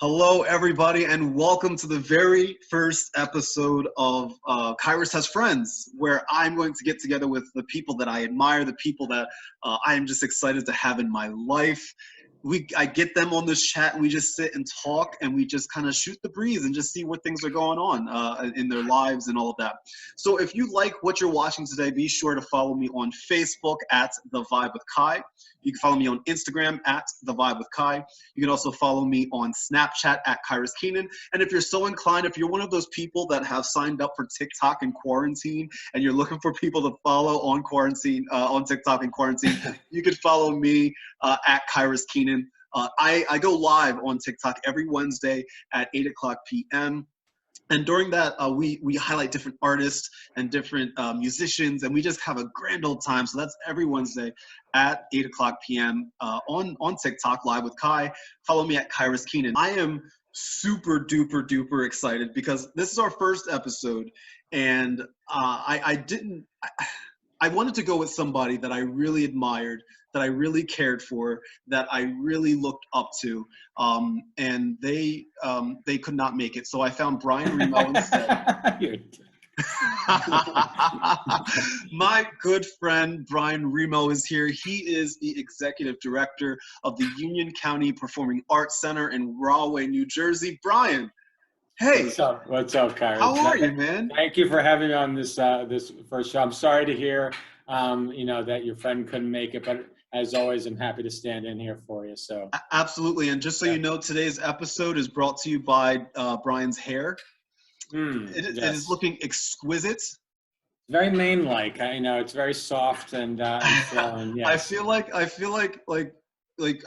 Hello, everybody, and welcome to the very first episode of Kyrus Has Friends, where I'm going to get together with the people that I admire, the people that I am just excited to have in my life. I get them on this chat, and we just sit and talk, and we just kind of shoot the breeze and just see what things are going on in their lives and all of that. So if you like what you're watching today, be sure to follow me on Facebook at The Vibe with Kai. You can follow me on Instagram at The Vibe with Kai. You can also follow me on Snapchat at Kyrus Keenan. And if you're so inclined, if you're one of those people that have signed up for TikTok in quarantine and you're looking for people to follow on TikTok in quarantine, you can follow me at Kyrus Keenan. I go live on TikTok every Wednesday at 8 o'clock p.m. And during that, we highlight different artists and different musicians, and we just have a grand old time. So that's every Wednesday at 8 o'clock p.m. On TikTok, Live with Kai. Follow me at Kyrus Keenan. I am super duper duper excited because this is our first episode, and I wanted to go with somebody that I really admired, that I really cared for, that I really looked up to, and they could not make it. So I found Brian Remo instead. My good friend Brian Remo is here. He is the executive director of the Union County Performing Arts Center in Rahway, New Jersey. Brian, hey. What's up, Kyrus? How are you, man? Thank you for having me on this first show. I'm sorry to hear, that your friend couldn't make it, but as always, I'm happy to stand in here for you. So absolutely, and just so you know, today's episode is brought to you by Brian's hair. It is looking exquisite. Very mane-like. I know it's very soft and flowing. Yes. I feel like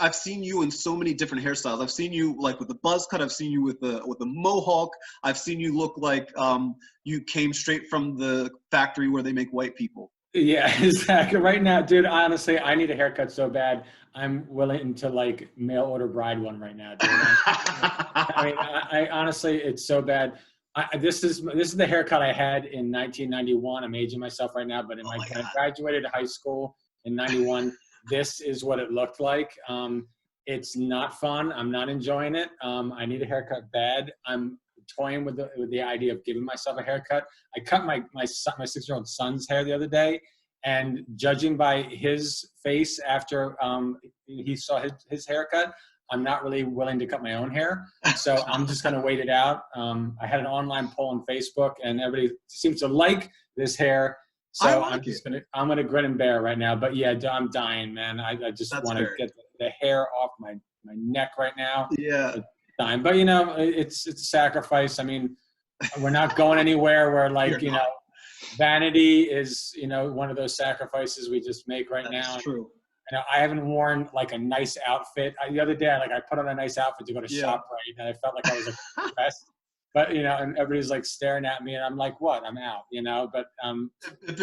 I've seen you in so many different hairstyles. I've seen you like with the buzz cut. I've seen you with the mohawk. I've seen you look like you came straight from the factory where they make white people. Yeah, exactly. Right now, dude, honestly, I need a haircut so bad. I'm willing to like mail order bride one right now, dude. I mean, I honestly, it's so bad. This is the haircut I had in 1991. I'm aging myself right now, but when I graduated high school in 91, this is what it looked like. It's not fun. I'm not enjoying it. I need a haircut bad. I'm toying with the idea of giving myself a haircut. I cut my 6-year-old son's hair the other day, and judging by his face after he saw his haircut, I'm not really willing to cut my own hair. So I'm just going to wait it out. I had an online poll on Facebook, and everybody seems to like this hair. So I'm going to grin and bear right now. But yeah, I'm dying, man. I just want to get the hair off my neck right now. Yeah. Time. But it's a sacrifice. I mean, we're not going anywhere where vanity is one of those sacrifices we just make right now. That's true. I haven't worn like a nice outfit. The other day I put on a nice outfit to go to ShopRite, and I felt like I was depressed. But and everybody's like staring at me, and I'm like, what? I'm out, But if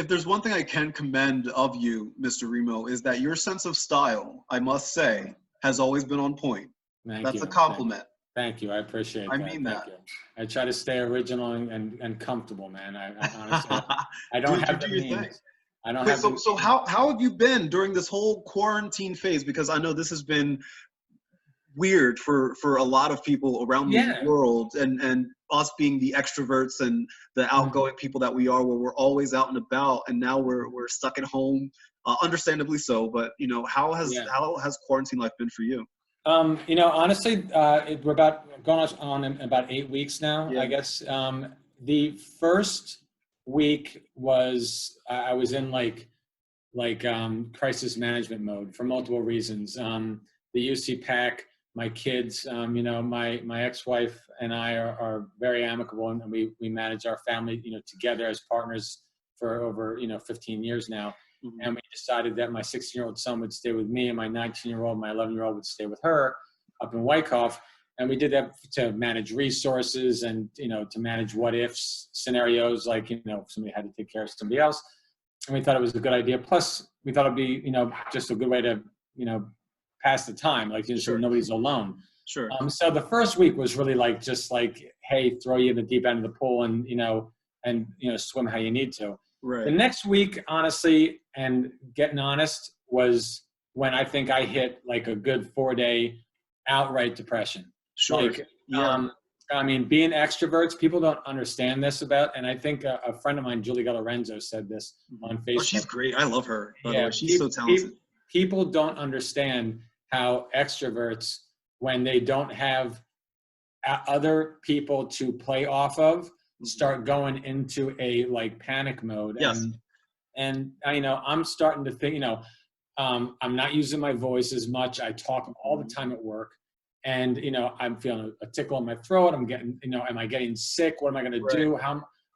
there's one thing I can commend of you, Mr. Remo, is that your sense of style, I must say, has always been on point. That's a compliment. Thank you. I appreciate that. I mean that. Thank you. I try to stay original and comfortable, man. I honestly, I don't have the means. I don't have. So how have you been during this whole quarantine phase? Because I know this has been weird for a lot of people around the world, and us being the extroverts and the outgoing people that we are, where we're always out and about, and now we're stuck at home, understandably so. But how has quarantine life been for you? Honestly, we're going on in about 8 weeks now, I guess. The first week was, I was in crisis management mode for multiple reasons. The UC PAC, my kids, my ex-wife and I are very amicable, and we manage our family, together as partners for over, 15 years now. Mm-hmm. And we decided that my 16-year-old son would stay with me, and my 19-year-old, my 11-year-old would stay with her up in Wyckoff. And we did that to manage resources and, to manage what ifs scenarios, like, somebody had to take care of somebody else. And we thought it was a good idea. Plus, we thought it'd be, just a good way to, pass the time, so nobody's alone. Sure. So the first week was really hey, throw you in the deep end of the pool and, swim how you need to. Right. The next week, honestly, and getting honest, was when I think I hit a good 4-day outright depression. Sure. Like, Yeah. I mean, being extroverts, people don't understand this about, and I think a friend of mine, Julie Lorenzo, said this on Oh, she's Facebook. great. I love her, by the Yeah, way. She's so talented. people don't understand how extroverts, when they don't have other people to play off of, start going into a like panic mode. Yes. And you know, I'm starting to think, you know, I'm not using my voice as much. I talk all the time at work. And, you know, I'm feeling a tickle in my throat. I'm getting, you know, am I getting sick? What am I going to do?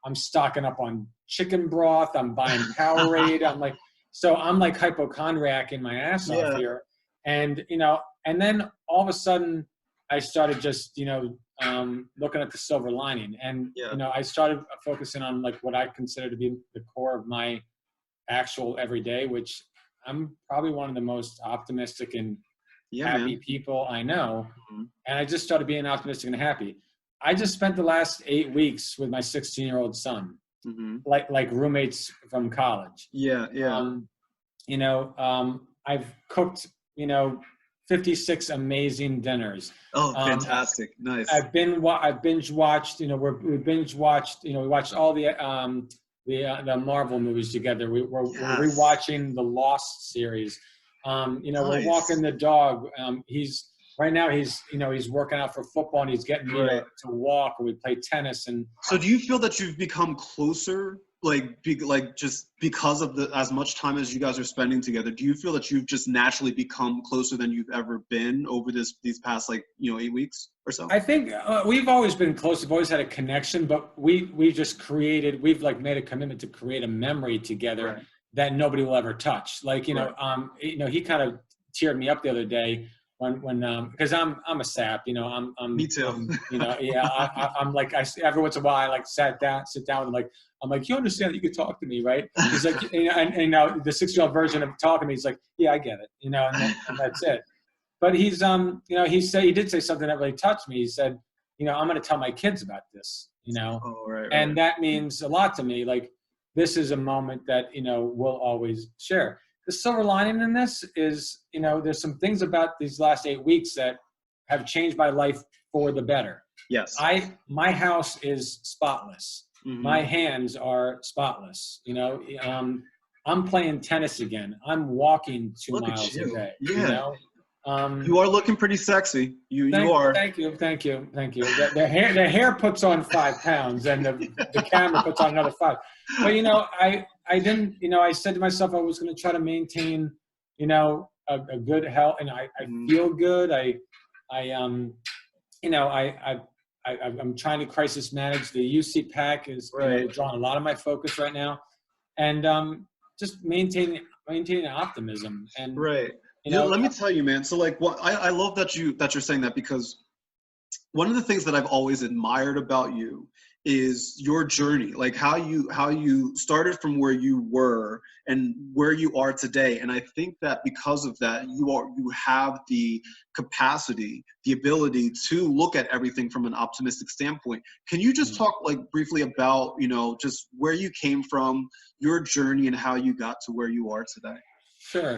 I'm stocking up on chicken broth. I'm buying Powerade. So I'm like hypochondriac in my ass off here. And, you know, and then all of a sudden I started just, you know, looking at the silver lining. And, you know, I started focusing on like what I consider to be the core of my actual everyday, which I'm probably one of the most optimistic and happy people I know. And I just started being optimistic and happy. I just spent the last 8 weeks with my 16-year-old son, like roommates from college. Yeah. You know, I've cooked, you know, 56 amazing dinners. Oh, fantastic. Nice. I've binge watched, you know, we binge watched, you know, we watched all the Marvel movies together. We're rewatching the Lost series. You know, we're walking the dog. He's you know, he's working out for football and he's getting me to walk, or we play tennis. And so do you feel that you've become closer, just because of as much time as you guys are spending together? Do you feel that you've just naturally become closer than you've ever been over these past, like, you know, 8 weeks or so? I think we've always been close. We've always had a connection, but we've like made a commitment to create a memory together that nobody will ever touch. Like, you know, he kind of teared me up the other day when because I'm a sap, you know, I'm me too. You know, I'm like, every once in a while I like sit down with him, I'm like, you understand that you could talk to me, right? He's like, and you know, the 6-year-old version of talking to me, he's like, yeah, I get it, you know, and that's it. But he's you know, he did say something that really touched me. He said, you know, I'm going to tell my kids about this, you know, and that means a lot to me. Like, this is a moment that, you know, we'll always share. The silver lining in this is, you know, there's some things about these last 8 weeks that have changed my life for the better. Yes. My house is spotless. My hands are spotless. You know, I'm playing tennis again. I'm walking 2 miles a day. Yeah. You know? You are looking pretty sexy. You are. Thank you. The hair puts on 5 pounds, and the camera puts on another 5. But, you know, I didn't, you know, I said to myself I was going to try to maintain, you know, a good health, and I feel good. You know, I'm trying to crisis manage. The UC pack is you know, drawing a lot of my focus right now, and just maintaining optimism. And you know, let me tell you, man. So like, I love that you're saying that, because one of the things that I've always admired about you is your journey, like how you started from where you were and where you are today. And I think that because of that, you have the capacity, the ability to look at everything from an optimistic standpoint. Can you just talk like briefly about, you know, just where you came from, your journey, and how you got to where you are today? Sure.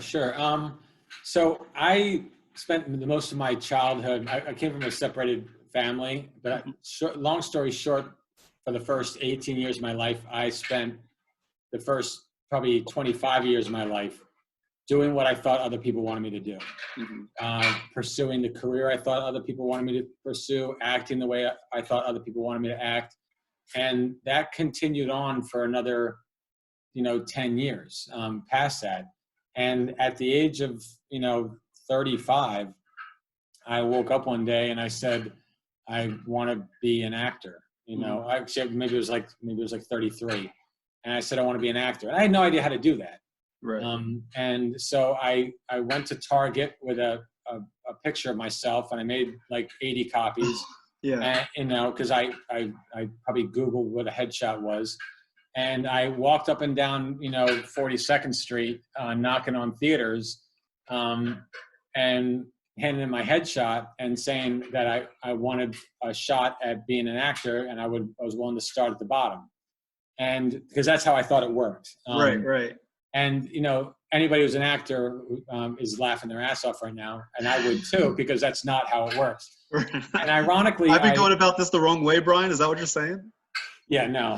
So I spent the most of my childhood, I came from a separated family, but long story short, for the first 18 years of my life, I spent the first probably 25 years of my life doing what I thought other people wanted me to do, pursuing the career I thought other people wanted me to pursue, acting the way I thought other people wanted me to act. And that continued on for another, you know, 10 years past that. And at the age of, you know, 35, I woke up one day and I said, I want to be an actor. You know, actually, maybe it was like 33, and I said I want to be an actor. And I had no idea how to do that. And so I went to Target with a picture of myself, and I made like 80 copies. And, you know, because I probably Googled what a headshot was, and I walked up and down, you know, 42nd Street, knocking on theaters, and handing in my headshot and saying that I wanted a shot at being an actor, and I was willing to start at the bottom, and because that's how I thought it worked. And, anybody who's an actor is laughing their ass off right now. And I would too, because that's not how it works. And ironically, I've been going about this the wrong way, Brian. Is that what you're saying? Yeah, no.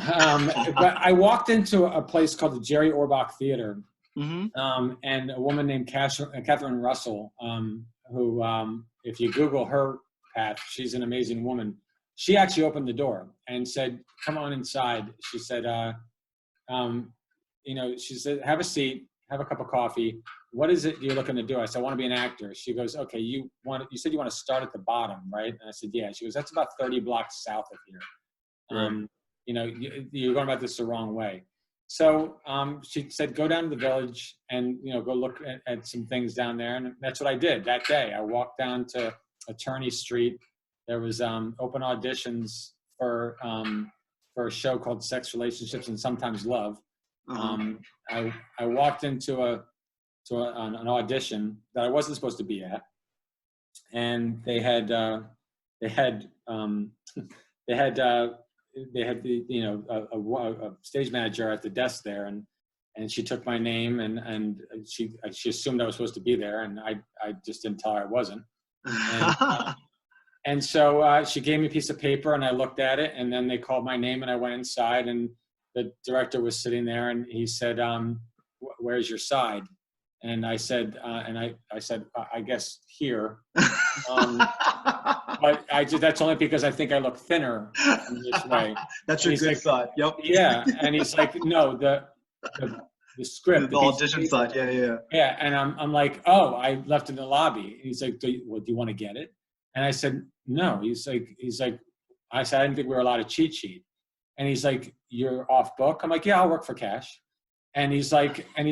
But I walked into a place called the Jerry Orbach Theater. And a woman named Catherine Russell, who, if you Google her path, she's an amazing woman. She actually opened the door and said, "Come on inside." She said, she said, "Have a seat, have a cup of coffee. What is it you're looking to do?" I said, "I want to be an actor." She goes, "Okay, you said you want to start at the bottom, right?" And I said, "Yeah." She goes, "That's about 30 blocks south of here. Right. You're going about this the wrong way." So she said, "Go down to the Village and, go look at some things down there." And that's what I did that day. I walked down to Attorney Street. There was open auditions for a show called Sex, Relationships, and Sometimes Love. I walked into an audition that I wasn't supposed to be at, and they had a stage manager at the desk there, and she took my name, and she assumed I was supposed to be there, and I just didn't tell her I wasn't. And so she gave me a piece of paper, and I looked at it, and then they called my name, and I went inside, and the director was sitting there, and he said, "Where's your side?" And I said, I guess here. But that's only because I think I look thinner in this way. That's your good side. Yep. Yeah. And he's like, "No, the script. The audition side. Yeah. Yeah. And I'm like, "Oh, I left it in the lobby." And he's like, do you want to get it?" And I said, "No." He's like, I said, "I didn't think we were allowed a cheat sheet." And he's like, "You're off book?" I'm like, "Yeah, I'll work for cash." And he's like, "You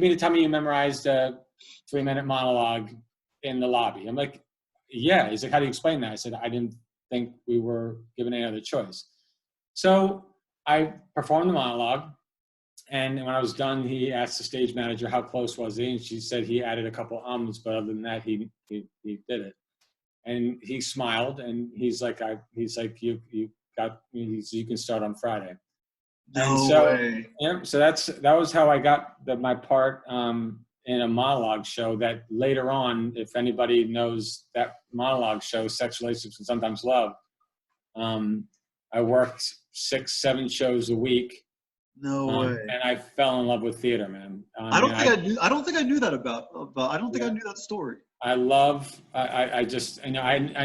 mean to tell me you memorized a 3-minute monologue in the lobby?" I'm like, "Yeah." He's like, "How do you explain that?" I said, "I didn't think we were given any other choice." So I performed the monologue. And when I was done, he asked the stage manager, "How close was he?" And she said he added a couple ums, but other than that, he did it. And he smiled, and he's like, you can start on Friday. No way. Yeah, so that was how I got my part in a monologue show that later on, if anybody knows that monologue show, Sex, Relationships, and Sometimes Love, I worked 6-7 shows a week. No way. And I fell in love with theater, man. I don't think I knew that about I don't think I knew that story. I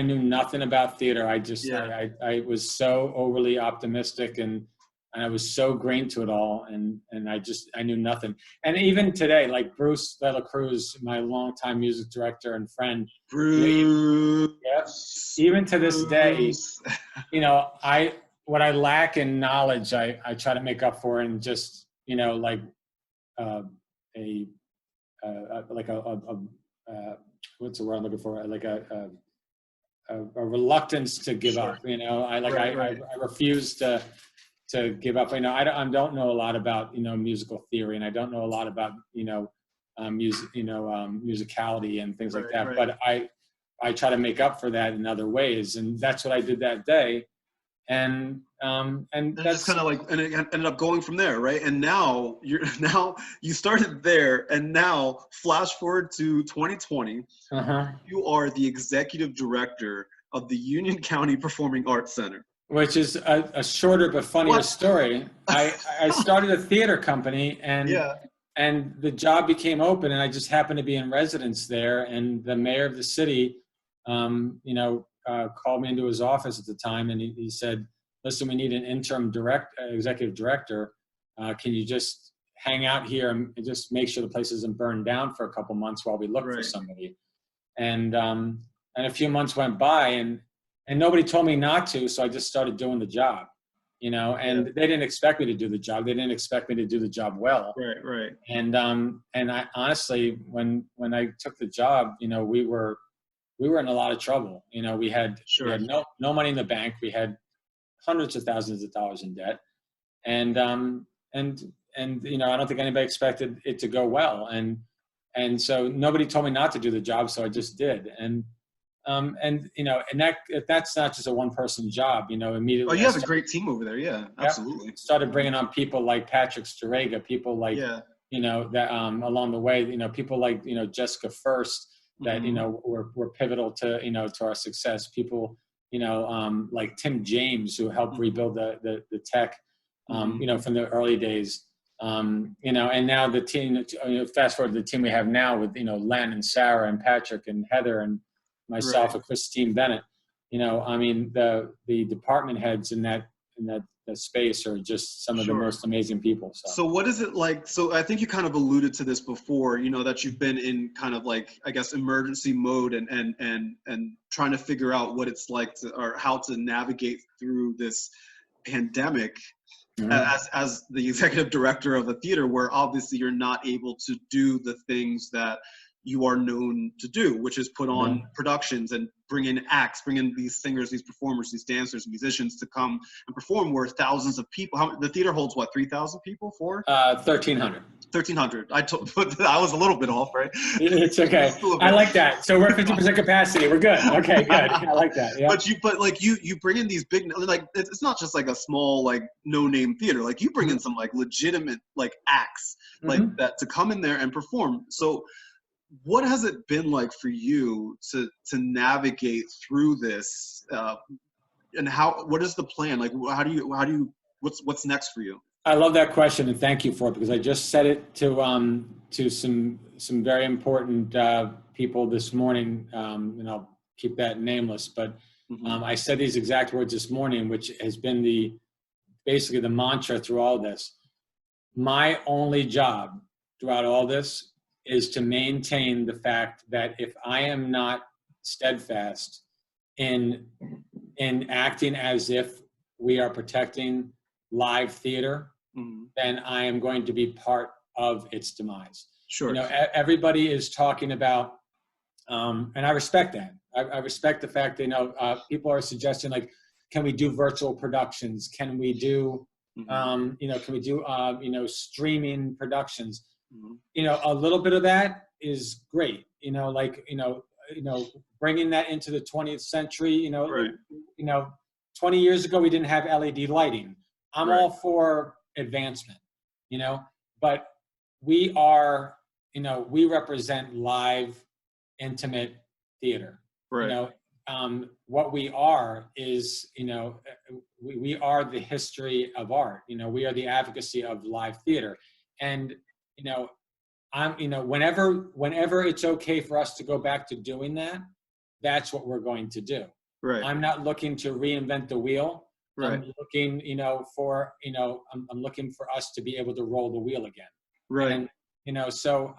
knew nothing about theater. I was so overly optimistic, and I was so green to it all, and I knew nothing. And even today, like Bruce Bella Cruz, my longtime music director and friend, Bruce. Even to this day, what I lack in knowledge, I try to make up for in just, what's the word I'm looking for? Like a reluctance to give up. I refuse to give up. I don't know a lot about musical theory, and I don't know a lot about musicality and things like that. Right. But I try to make up for that in other ways, and that's what I did that day. And that's kind of like, and it ended up going from there, right? And now you started there, and now flash forward to 2020. You are the executive director of the Union County Performing Arts Center, which is a shorter but funnier story. I started a theater company, and the job became open, and I just happened to be in residence there, and the mayor of the city, called me into his office at the time, and he said, "Listen, we need an interim executive director. Can you just hang out here and just make sure the place isn't burned down for a couple months while we look for somebody?" And a few months went by, and nobody told me not to, so I just started doing the job, and they didn't expect me to do the job. They didn't expect me to do the job well. Right. And I honestly, when I took the job, we were in a lot of trouble. We had no money in the bank. We had hundreds of thousands of dollars in debt, and I don't think anybody expected it to go well. And so nobody told me not to do the job, so I just did. And And that's not just a one-person job. Oh, Immediately. you have a great team over there. Yeah, absolutely. Started bringing on people like Patrick Starega, people like that along the way. People like Jessica First that were pivotal to to our success. People like Tim James, who helped rebuild the tech from the early days. And now the team. Fast forward to the team we have now with Len and Sarah and Patrick and Heather and myself and Christine Bennett. The department heads in that space are just some of the most amazing people. So what is it like? So I think you kind of alluded to this before, that you've been in kind of like, I guess, emergency mode and trying to figure out what it's like or how to navigate through this pandemic. As the executive director of a theater, where obviously you're not able to do the things that you are known to do, which is put on productions and bring in acts, bring in these singers, these performers, these dancers, musicians to come and perform, where thousands of people. The theater holds what, 3,000 people? 1,300. 1,300. I was a little bit off, right? It's okay. I like that. So we're 50% capacity. We're good. Okay, good. I like that. Yeah. But you bring in these big, like, it's not just like a small, like, no-name theater. Like, you bring in some like legitimate like acts like that to come in there and perform. So what has it been like for you to navigate through this, and what is the plan? Like, what's next for you? I love that question, and thank you for it, because I just said it to some very important people this morning, and I'll keep that nameless. But I said these exact words this morning, which has been basically the mantra through all this. My only job throughout all this is to maintain the fact that if I am not steadfast in acting as if we are protecting live theater, then I am going to be part of its demise. Sure. Everybody is talking about, and I respect that. I respect the fact that, people are suggesting, like, can we do virtual productions? Can we do, streaming productions? A little bit of that is great. Bringing that into the 20th century, 20 years ago, we didn't have LED lighting. I'm all for advancement, but we are, we represent live, intimate theater. Right. What we are is, we are the history of art. We are the advocacy of live theater. And, whenever it's okay for us to go back to doing that, that's what we're going to do. Right. I'm not looking to reinvent the wheel. Right. I'm looking, I'm looking for us to be able to roll the wheel again. Right. And, so,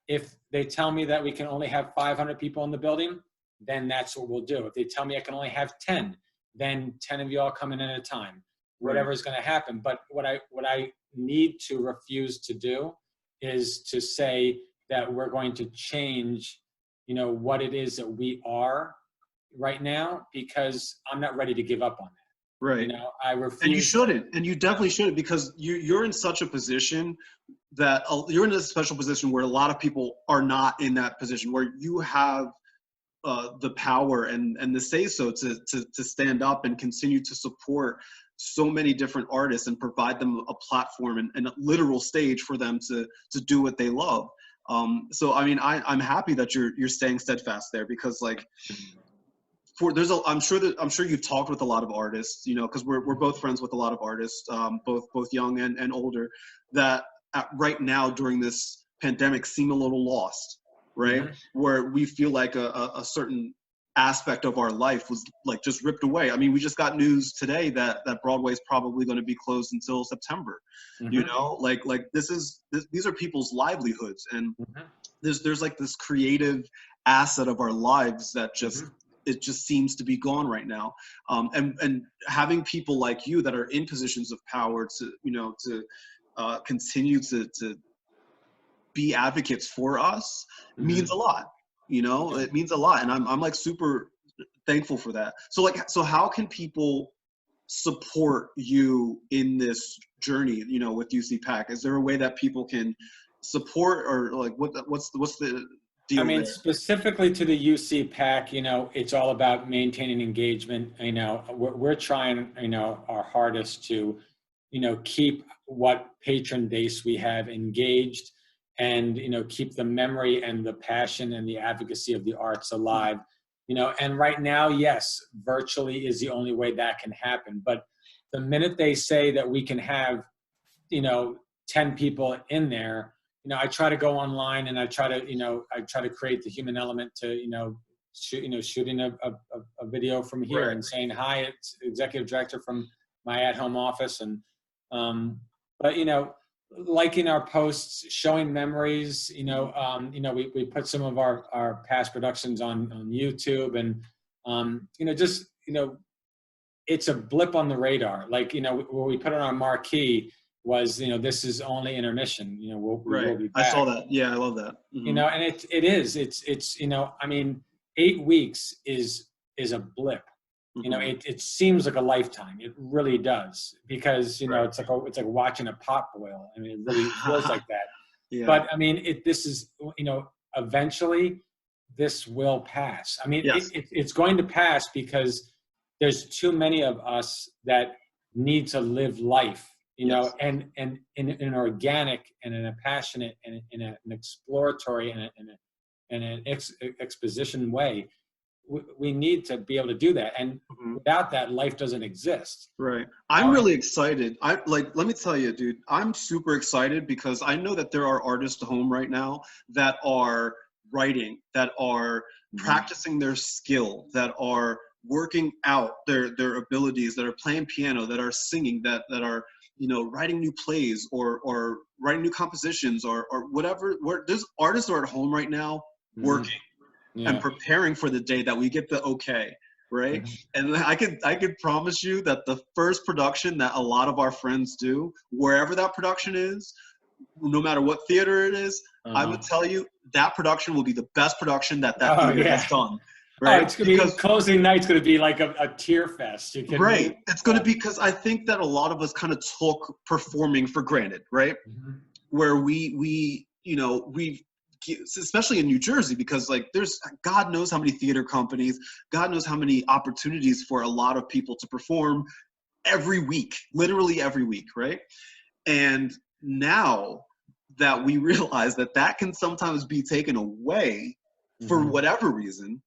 if they tell me that we can only have 500 people in the building, then that's what we'll do. If they tell me I can only have 10, then 10 of y'all come in at a time, whatever is going to happen. But what I need to refuse to do is to say that we're going to change, what it is that we are right now, because I'm not ready to give up on that. Right. I refuse. And you shouldn't, and you definitely shouldn't, because you're in such a position that you're in a special position where a lot of people are not in that position, where you have the power and the say so to stand up and continue to support so many different artists and provide them a platform and a literal stage for them to do what they love. So I'm happy that you're staying steadfast there, because like, I'm sure you've talked with a lot of artists, because we're both friends with a lot of artists, both young and older, that right now during this pandemic seem a little lost, right? Where we feel like a certain aspect of our life was like just ripped away. We just got news today that Broadway is probably going to be closed until September. These are people's livelihoods, and there's like this creative asset of our lives that it just seems to be gone right now. And having people like you that are in positions of power to continue to be advocates for us means a lot. It means a lot, and I'm like super thankful for that. So how can people support you in this journey, with UC PAC? Is there a way that people can support, or like what's the deal I mean, there? specifically to the UC pack, you know, it's all about maintaining engagement. You know, we're trying, you know, our hardest to, you know, keep what patron base we have engaged and, you know, keep the memory and the passion and the advocacy of the arts alive. You know, and right now, yes, virtually is the only way that can happen. But the minute they say that we can have, you know, 10 people in there, you know, I try to go online and I try to, you know, I try to create the human element to, you know, shooting a video from here Right. and saying, hi, it's executive director from my at-home office. And, but, you know, liking our posts, showing memories, you know, we put some of our past productions on YouTube and, you know, just, you know, it's a blip on the radar. Like, you know, what we put on our marquee was, you know, this is only intermission, you know, we will be back. I saw that. Yeah, I love that. You know, and it's, you know, I mean, 8 weeks is a blip. You know, it seems like a lifetime. It really does, because, you know, it's like watching a pot boil. I mean, it really feels like that. Yeah. But I mean, this is, you know, eventually this will pass. I mean, it's going to pass because there's too many of us that need to live life, you know, and in an organic and in a passionate and in an exploratory and an exposition way. We need to be able to do that, and without that, life doesn't exist. Right. I'm really excited. Let me tell you, dude, I'm super excited because I know that there are artists at home right now that are writing, that are practicing their skill, that are working out their abilities, that are playing piano, that are singing, that are, you know, writing new plays or writing new compositions or whatever. There's artists are at home right now working. And preparing for the day that we get the okay, right? And I could promise you that the first production that a lot of our friends do, wherever that production is, no matter what theater it is, I would tell you that production will be the best production that theater has done. Right? It's going to be, closing night's going to be like a tear fest. It's going to be, because I think that a lot of us kind of took performing for granted, right? Where we you know, we've, especially in New Jersey, because like there's God knows how many theater companies, God knows how many opportunities for a lot of people to perform every week, literally every week, right? And now that we realize that that can sometimes be taken away for whatever reason,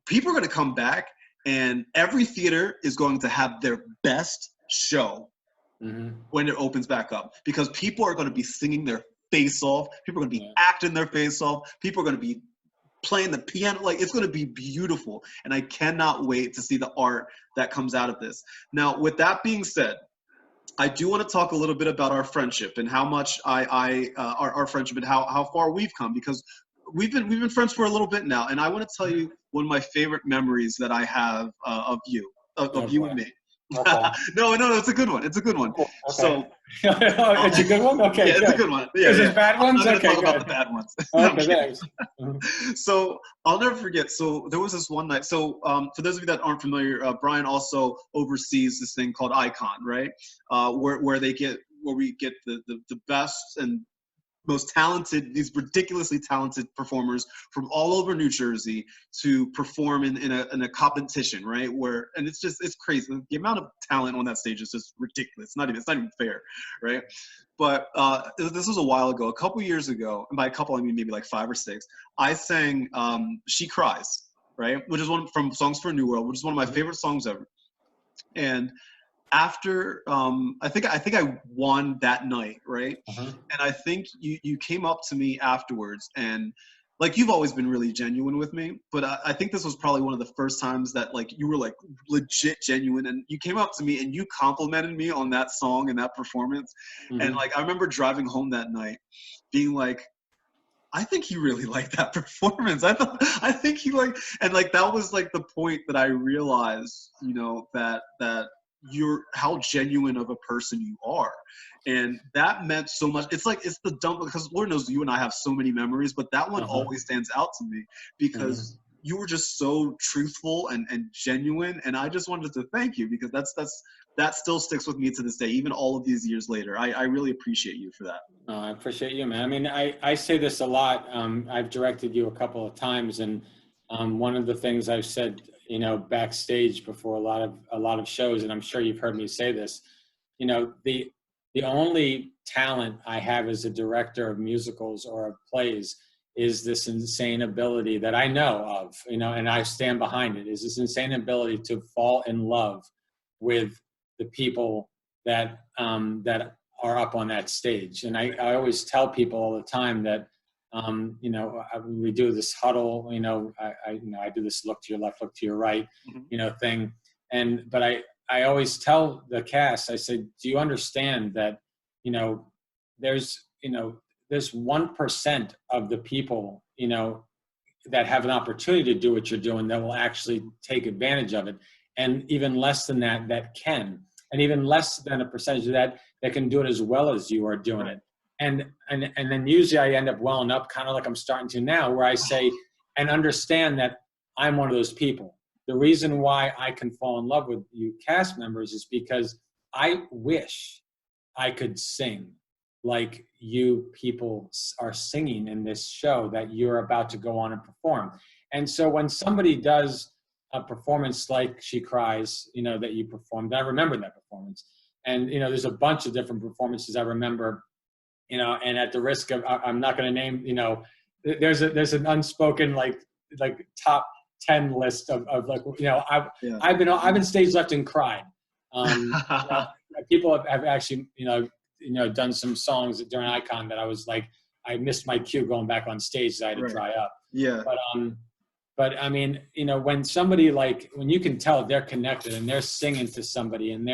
people are going to come back and every theater is going to have their best show when it opens back up, because people are going to be singing their face off. People are going to be acting their face off. People are going to be playing the piano. Like, it's going to be beautiful. And I cannot wait to see the art that comes out of this. Now, with that being said, I do want to talk a little bit about our friendship and how much our friendship and how far we've come, because we've been friends for a little bit now. And I want to tell you one of my favorite memories that I have of you and me. Okay. No, it's a good one. It's a good one. Okay. So it's a good one. Okay, yeah, it's a good one. Yeah, is it bad ones? I'm talk about the bad ones. Okay, So I'll never forget. So there was this one night. So for those of you that aren't familiar, Brian also oversees this thing called Icon, right? Where we get the best and most talented, these ridiculously talented performers from all over New Jersey to perform in a competition, right? And it's crazy. The amount of talent on that stage is just ridiculous. It's not even fair, right? But this was a while ago, a couple years ago, and by a couple I mean maybe like 5 or 6. I sang "She Cries," right, which is one from Songs for a New World, which is one of my favorite songs ever. And after I think I won that night, right? And I think you came up to me afterwards, and like, you've always been really genuine with me, but I think this was probably one of the first times that like you were like legit genuine, and you came up to me and you complimented me on that song and that performance. And like, I remember driving home that night being like, I think he really liked that performance. I think he liked, and like, that was like the point that I realized, you know, that you're how genuine of a person you are. And that meant so much. It's like, it's the dumb, because Lord knows you and I have so many memories, but that one always stands out to me because you were just so truthful and genuine. And I just wanted to thank you, because that still sticks with me to this day, even all of these years later. I really appreciate you for that. I appreciate you, man. I mean, I say this a lot. I've directed you a couple of times, and one of the things I've said, you know, backstage before a lot of shows, and I'm sure you've heard me say this, you know, the only talent I have as a director of musicals or of plays is this insane ability that I know of, you know, and I stand behind it, is this insane ability to fall in love with the people that are up on that stage. And I always tell people all the time that, you know, we do this huddle, you know, I do this look to your left, look to your right, you know, thing. But I always tell the cast, I said, do you understand that, you know, there's 1% of the people, you know, that have an opportunity to do what you're doing that will actually take advantage of it. And even less than that can, and even less than a percentage of that can do it as well as you are doing it. And then usually I end up welling up, kind of like I'm starting to now, where I say, and understand that I'm one of those people. The reason why I can fall in love with you cast members is because I wish I could sing like you people are singing in this show that you're about to go on and perform. And so when somebody does a performance like She Cries, you know, that you performed, I remember that performance. And, you know, there's a bunch of different performances I remember, you know, and at the risk of, I'm not going to name, you know, there's an unspoken, like top 10 list of like, you know, I've been stage left and cried. You know, people have actually, you know, done some songs during Icon that I was like, I missed my cue going back on stage, so I had to dry up. Yeah. But I mean, you know, when somebody when you can tell they're connected and they're singing to somebody and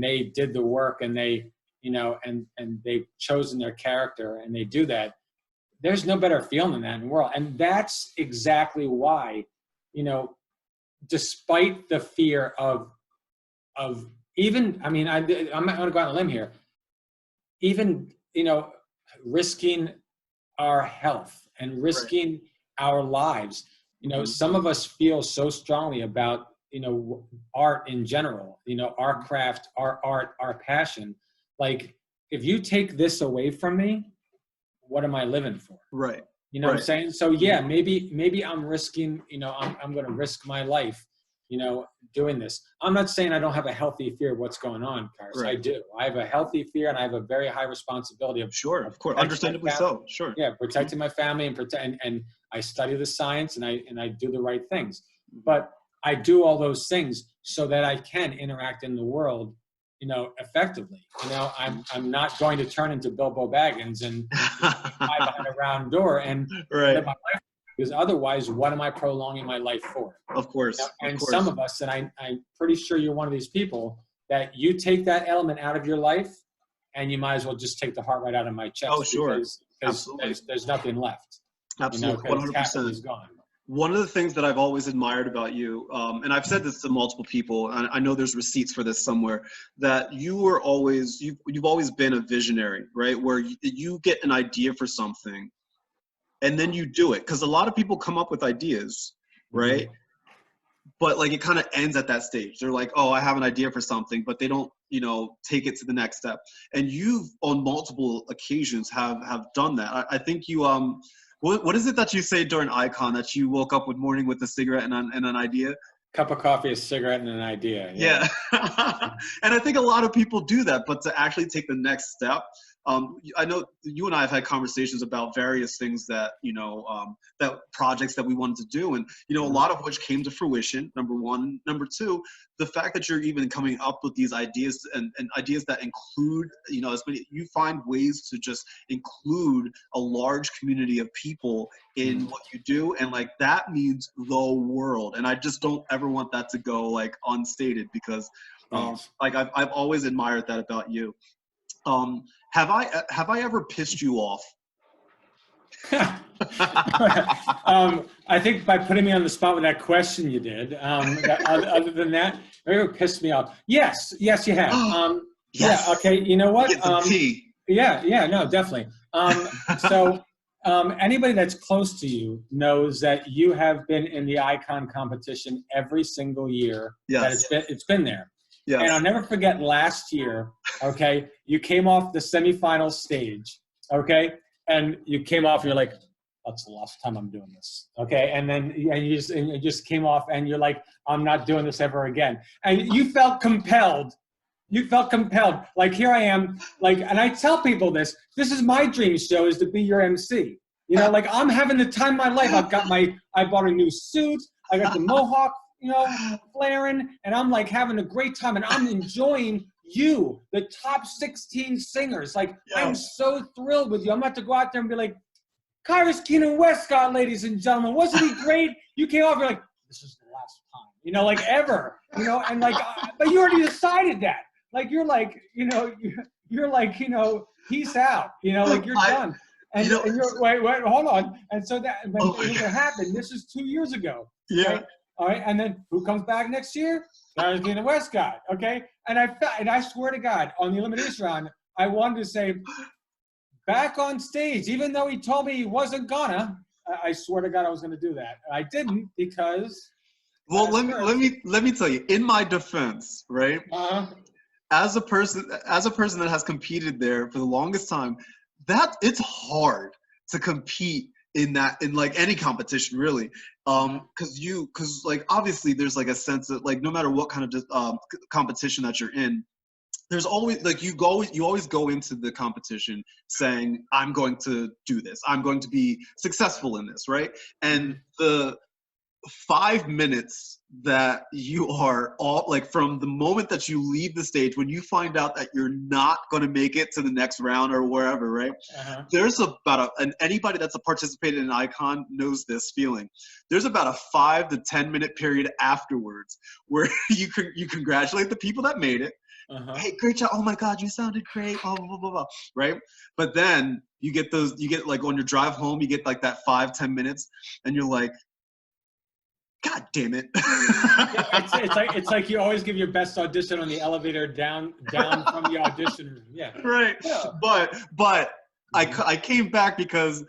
they did the work and they, you know, and they've chosen their character and they do that, there's no better feeling than that in the world. And that's exactly why, you know, despite the fear of even, I mean, I'm not going to go out on a limb here, even, you know, risking our health and risking our lives. You know, some of us feel so strongly about, you know, art in general, you know, our craft, our art, our passion. Like, if you take this away from me, what am I living for? Right. You know what I'm saying? So yeah, maybe I'm risking, you know, I'm going to risk my life, you know, doing this. I'm not saying I don't have a healthy fear of what's going on, Kyrus. I do. I have a healthy fear and I have a very high responsibility of of course, understandably so. Sure. Yeah, protecting my family and I study the science and I do the right things. But I do all those things so that I can interact in the world, you know, effectively. You know, I'm not going to turn into Bilbo Baggins and hide behind a round door and live my life, because otherwise, what am I prolonging my life for? Of course. You know, some of us, and I'm pretty sure you're one of these people, that you take that element out of your life and you might as well just take the heart right out of my chest. Oh, sure. Because there's nothing left. Absolutely. You know, 100%. is gone. One of the things that I've always admired about you, and I've said this to multiple people, and I know there's receipts for this somewhere, that you've always been a visionary, right? Where you get an idea for something and then you do it. Because a lot of people come up with ideas, right? But like it kind of ends at that stage. They're like, oh, I have an idea for something, but they don't, you know, take it to the next step. And you've on multiple occasions have done that. I think you what is it that you say during Icon, that you woke up one morning with a cigarette and an idea? Cup of coffee, a cigarette, and an idea. Yeah. And I think a lot of people do that, but to actually take the next step, I know you and I have had conversations about various things that, you know, that projects that we wanted to do. And, you know, a lot of which came to fruition, number one. Number two, the fact that you're even coming up with these ideas and ideas that include, you know, you find ways to just include a large community of people in what you do. And like, that means the world. And I just don't ever want that to go like unstated, because like I've always admired that about you. Have I ever pissed you off? I think by putting me on the spot with that question you did. Other than that, have you ever pissed me off? Yes, you have. Yes. Yeah. Okay. You know what? Get some tea. Yeah. No, definitely. So Anybody that's close to you knows that you have been in the icon competition every single year that it's been there. Yes. And I'll never forget last year, okay, you came off the semifinal stage, okay, and you came off and you're like, that's the last time I'm doing this, okay? And then you just came off and you're like, I'm not doing this ever again. And you felt compelled. You felt compelled. Like, here I am, like, and I tell people this is my dream show, is to be your MC. You know, like, I'm having the time of my life. I bought a new suit. I got the mohawk, you know, flaring, and I'm like having a great time, and I'm enjoying you, the top 16 singers. Like, I'm so thrilled with you. I'm about to go out there and be like, Kyrus Keenan Westcott, ladies and gentlemen, wasn't he great? You came off, you're like, this is the last time, you know, like, ever, you know, and like, but you already decided that. Like, you're like, you know, you're like, you know, peace out, you know, like, you're done. And, you know, and you're, wait, hold on. And so that, when it happened, this is 2 years ago. Yeah. Right? All right. And then who comes back next year? Kyrus Keenan Westcott. Okay. And I swear to God, on the elimination round, I wanted to say, back on stage, even though he told me he wasn't gonna, I swear to God I was gonna do that. I didn't because. Well, let me tell you, in my defense, right? As a person that has competed there for the longest time, that it's hard to compete in like any competition, really, because like, obviously there's like a sense that, like, no matter what kind of competition that you're in, there's always, like, you always go into the competition saying, I'm going to do this, I'm going to be successful in this, right? And the 5 minutes that you are all, like, from the moment that you leave the stage, when you find out that you're not going to make it to the next round or wherever, right? There's about and anybody that's participated in Icon knows this feeling. There's about a 5 to 10 minute period afterwards where you congratulate the people that made it. Hey, great job. Oh my God, you sounded great. Blah, blah, blah, blah, right? But then you get like, on your drive home, you get like that 5-10 minutes and you're like, God damn it. it's like you always give your best audition on the elevator down from the audition room. Yeah. Right. Yeah. But I came back because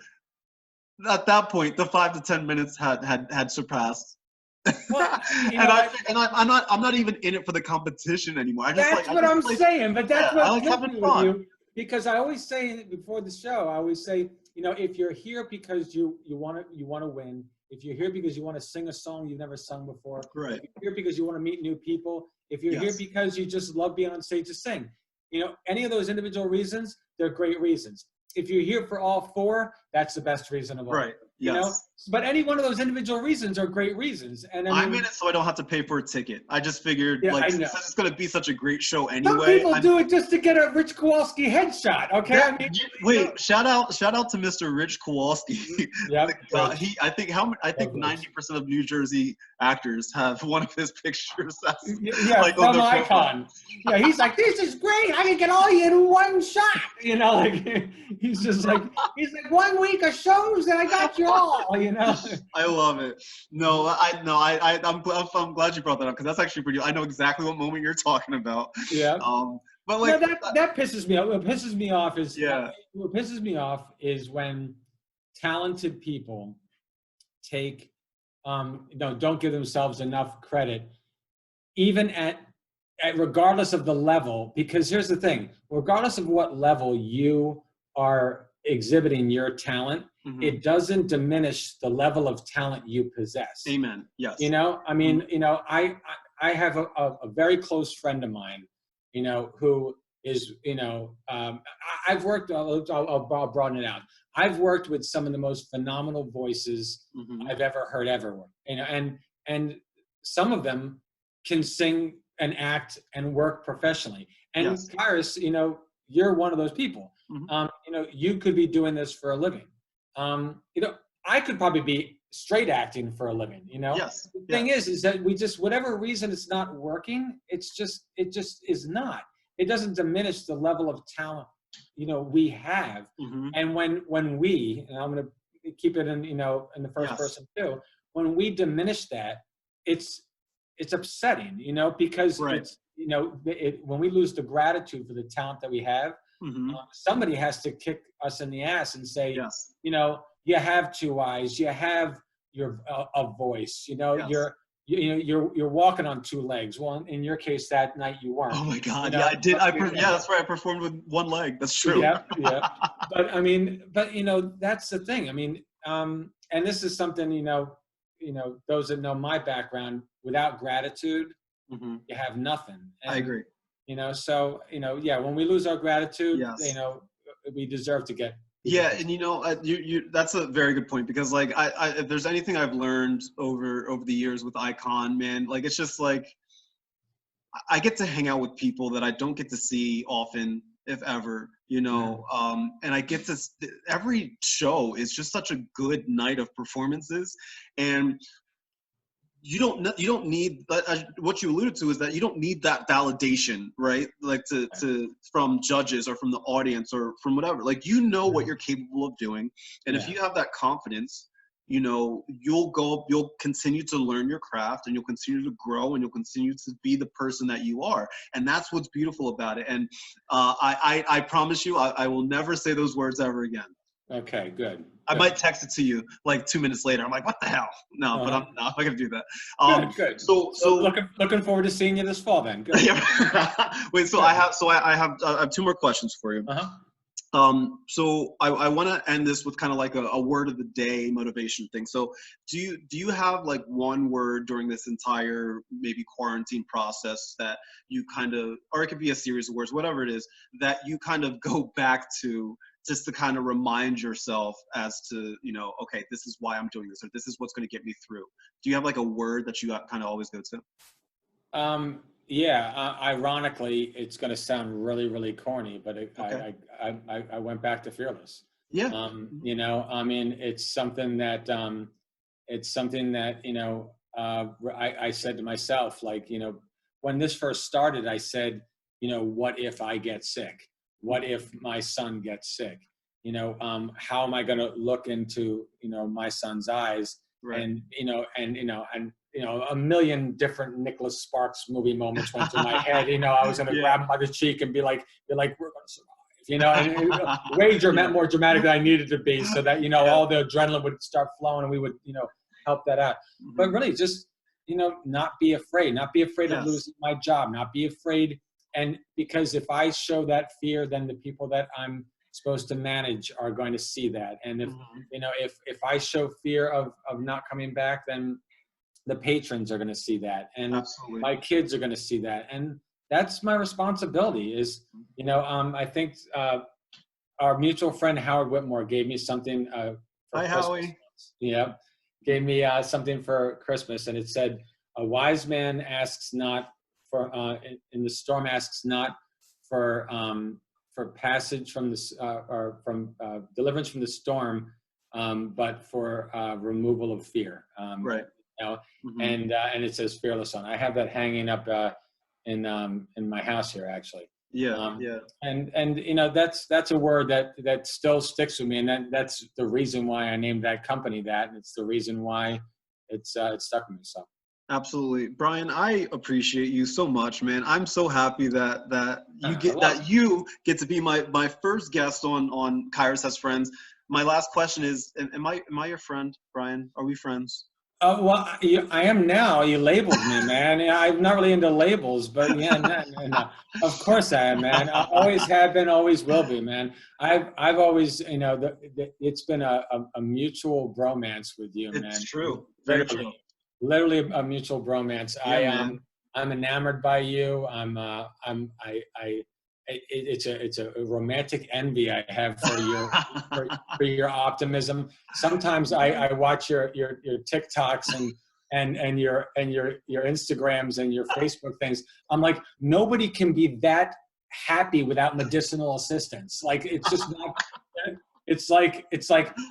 at that point the 5 to 10 minutes had surpassed. Well, I'm not even in it for the competition anymore. I'm saying, but that's what I like having fun. With you, because I always say before the show, I always say, you know, if you're here because you want to win, if you're here because you want to sing a song you've never sung before, right? If you're here because you want to meet new people, if you're here because you just love being on stage to sing, you know, any of those individual reasons, they're great reasons. If you're here for all four, that's the best reason of all. Right. You know, but any one of those individual reasons are great reasons. And I'm in it so I don't have to pay for a ticket. I just figured, like, since it's going to be such a great show anyway. Some people do it just to get a Rich Kowalski headshot. Okay. Yeah, wait, shout out to Mr. Rich Kowalski. Yep. I think 90% of New Jersey actors have one of his pictures. Like, from Icon. Yeah, he's like, this is great. I can get all you in one shot. You know, like, he's like 1 week of shows and I got you all, you know. I love it. I'm glad you brought that up, because that's actually pretty. I know exactly what moment you're talking about. Yeah. But like, that pisses me off. What pisses me off is when talented people don't give themselves enough credit, even at regardless of the level. Because here's the thing: regardless of what level you are exhibiting your talent, it doesn't diminish the level of talent you possess. Amen. Yes. You know, I mean, you know, I have a very close friend of mine, you know, who is, you know, I've worked, I'll broaden it out. I've worked with some of the most phenomenal voices I've ever heard ever. You know, and some of them can sing and act and work professionally. And Kyrus, you know, you're one of those people. You know, you could be doing this for a living. You know, I could probably be straight acting for a living, you know? The thing is that we just, whatever reason it's not working, it just is not. It doesn't diminish the level of talent, you know, we have. And when we, and I'm going to keep it in, you know, in the first person too, when we diminish that, it's upsetting, you know, because it's, you know, when we lose the gratitude for the talent that we have, somebody has to kick us in the ass and say, you know, you have two eyes, you have your a voice, you know, Yes. you're walking on two legs. Well, in your case, that night you weren't. Oh my God. You Yeah, know, I did. but, Yeah, that's right. I performed with one leg. That's true. yeah, yeah. But I mean, but you know, that's the thing. I mean, and this is something, you know, those that know my background, without gratitude, Hmm. you have nothing. And, I agree. you know, so, you know, yeah, when we lose our gratitude, you Yes. know, we deserve to get. Yeah, and you know, that's a very good point, because like if there's anything I've learned over the years with Icon, man, like it's just like I get to hang out with people that I don't get to see often, if ever, you know. And I get to every show is just such a good night of performances, and you don't need what you alluded to is that you don't need that validation, right? Like to from judges or from the audience or from whatever. Like, you know what you're capable of doing, and if you have that confidence, you know, you'll continue to learn your craft, and you'll continue to grow, and you'll continue to be the person that you are. And that's what's beautiful about it. And I promise you, I will never say those words ever again. Okay, good. I might text it to you like 2 minutes later. I'm like, what the hell? No, but I'm not gonna do that. Good. So looking forward to seeing you this fall then. Good. Wait, so I have two more questions for you. So I want to end this with kind of like a word of the day motivation thing. So do you have like one word during this entire maybe quarantine process that you kind of, or it could be a series of words, whatever it is, that you kind of go back to just to kind of remind yourself as to, you know, okay, this is why I'm doing this, or this is what's going to get me through? Do you have like a word that you kind of always go to? Yeah, ironically, it's going to sound really, really corny, but I went back to fearless. Yeah. You know, I mean, it's something that, you know, I said to myself, like, you know, when this first started, I said, you know, what if I get sick? What if my son gets sick? You know, how am I going to look into, you know, my son's eyes? Right. And, you know, a million different Nicholas Sparks movie moments went through my head. You know, I was going to grab him by the cheek and be like, we're going to survive, you know, and way more dramatic than I needed to be, so that, you know, all the adrenaline would start flowing and we would, you know, help that out. But really just, you know, not be afraid of losing my job, not be afraid. And because if I show that fear, then the people that I'm supposed to manage are going to see that. And if, you know, if I show fear of not coming back, then the patrons are going to see that, and my kids are going to see that. And that's my responsibility is, you know, I think our mutual friend Howard Whitmore gave me something for Christmas. Howie. Yeah, gave me something for Christmas, and it said, a wise man asks not for in the storm asks not for passage from this or from deliverance from the storm, but for removal of fear. Right. You know, and it says fearless on. I have that hanging up in my house here, actually. Yeah. And you know, that's a word that still sticks with me, and that's the reason why I named that company that, and it's the reason why it stuck with me. So. Absolutely. Brian, I appreciate you so much, man. I'm so happy that you get to be my first guest on Kyrus Has Friends. My last question is, am I your friend, Brian? Are we friends? Well, I am now. You labeled me, man. I'm not really into labels, but yeah, no. Of course I am, man. I always have been, always will be, man. I've always, you know, it's been a mutual bromance with you, man. It's true. Very true. Literally a mutual bromance. Yeah, I'm enamored by you. It's a romantic envy I have for your optimism. Sometimes I watch your TikToks and your Instagrams and your Facebook things. I'm like, nobody can be that happy without medicinal assistance. Like, it's just not. It's like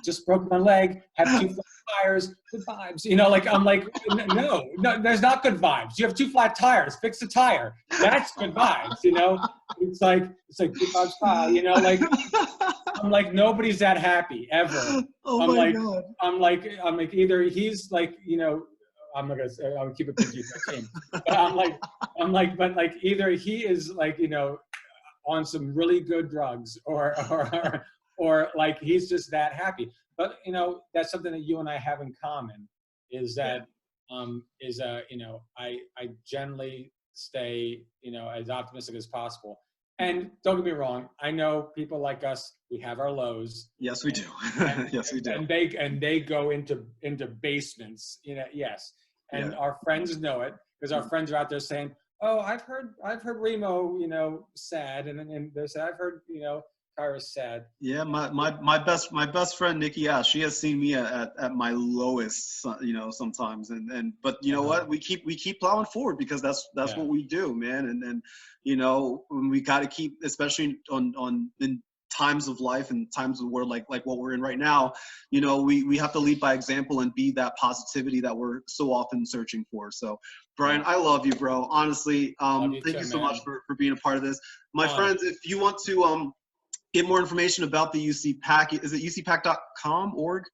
just broke my leg, have 2 flat tires, good vibes. You know, like, I'm like, no, there's not good vibes. You have 2 flat tires, fix the tire. That's good vibes. You know, it's like good vibes, you know, like, I'm like, nobody's that happy ever. Oh my God. I'm like either he's like, you know, I'm not gonna say, I'll keep it PG-13. But I'm like, but like either he is like, you know, on some really good drugs or like he's just that happy. But, you know, that's something that you and I have in common is that, you know, I generally stay, you know, as optimistic as possible. And don't get me wrong, I know people like us, we have our lows. Yes, we do. Yes, we do. And they go into basements, you know, yes. And our friends know it because our friends are out there saying, "Oh, I've heard Remo, you know, sad," and they say, "I've heard, you know, Kyrus sad." Yeah, my best friend Nikki, yeah, she has seen me at my lowest, you know, sometimes, but you know what, we keep plowing forward because that's what we do, man, and you know, we got to keep, especially on in times of life and times of where like what we're in right now, you know, we have to lead by example and be that positivity that we're so often searching for. So Brian, I love you, bro, honestly. Thank you so much for being a part of this. My friends, if you want to get more information about the UC Pack, is it ucpack.com, org?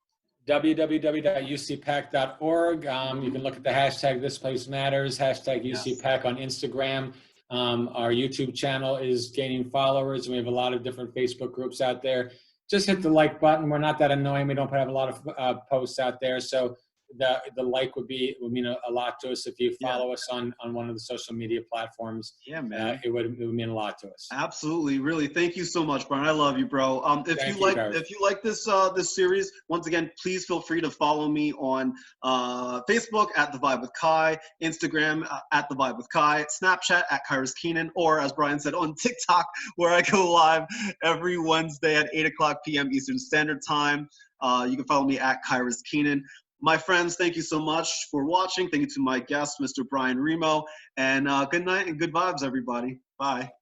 www.ucpack.org. You can look at the hashtag This Place Matters, hashtag UCPack on Instagram. Our YouTube channel is gaining followers, and we have a lot of different Facebook groups out there. Just hit the like button. We're not that annoying. We don't have a lot of posts out there, so the like would mean a lot to us if you follow us on one of the social media platforms. Yeah, man. It would mean a lot to us. Absolutely, really. Thank you so much, Brian. I love you, bro. If you like this series, once again, please feel free to follow me on Facebook at The Vibe with Kai, Instagram at The Vibe with Kai, Snapchat at Kyrus Keenan, or as Brian said, on TikTok, where I go live every Wednesday at 8:00 p.m. Eastern Standard Time. You can follow me at Kyrus Keenan. My friends, thank you so much for watching. Thank you to my guest, Mr. Brian Remo. And good night and good vibes, everybody. Bye.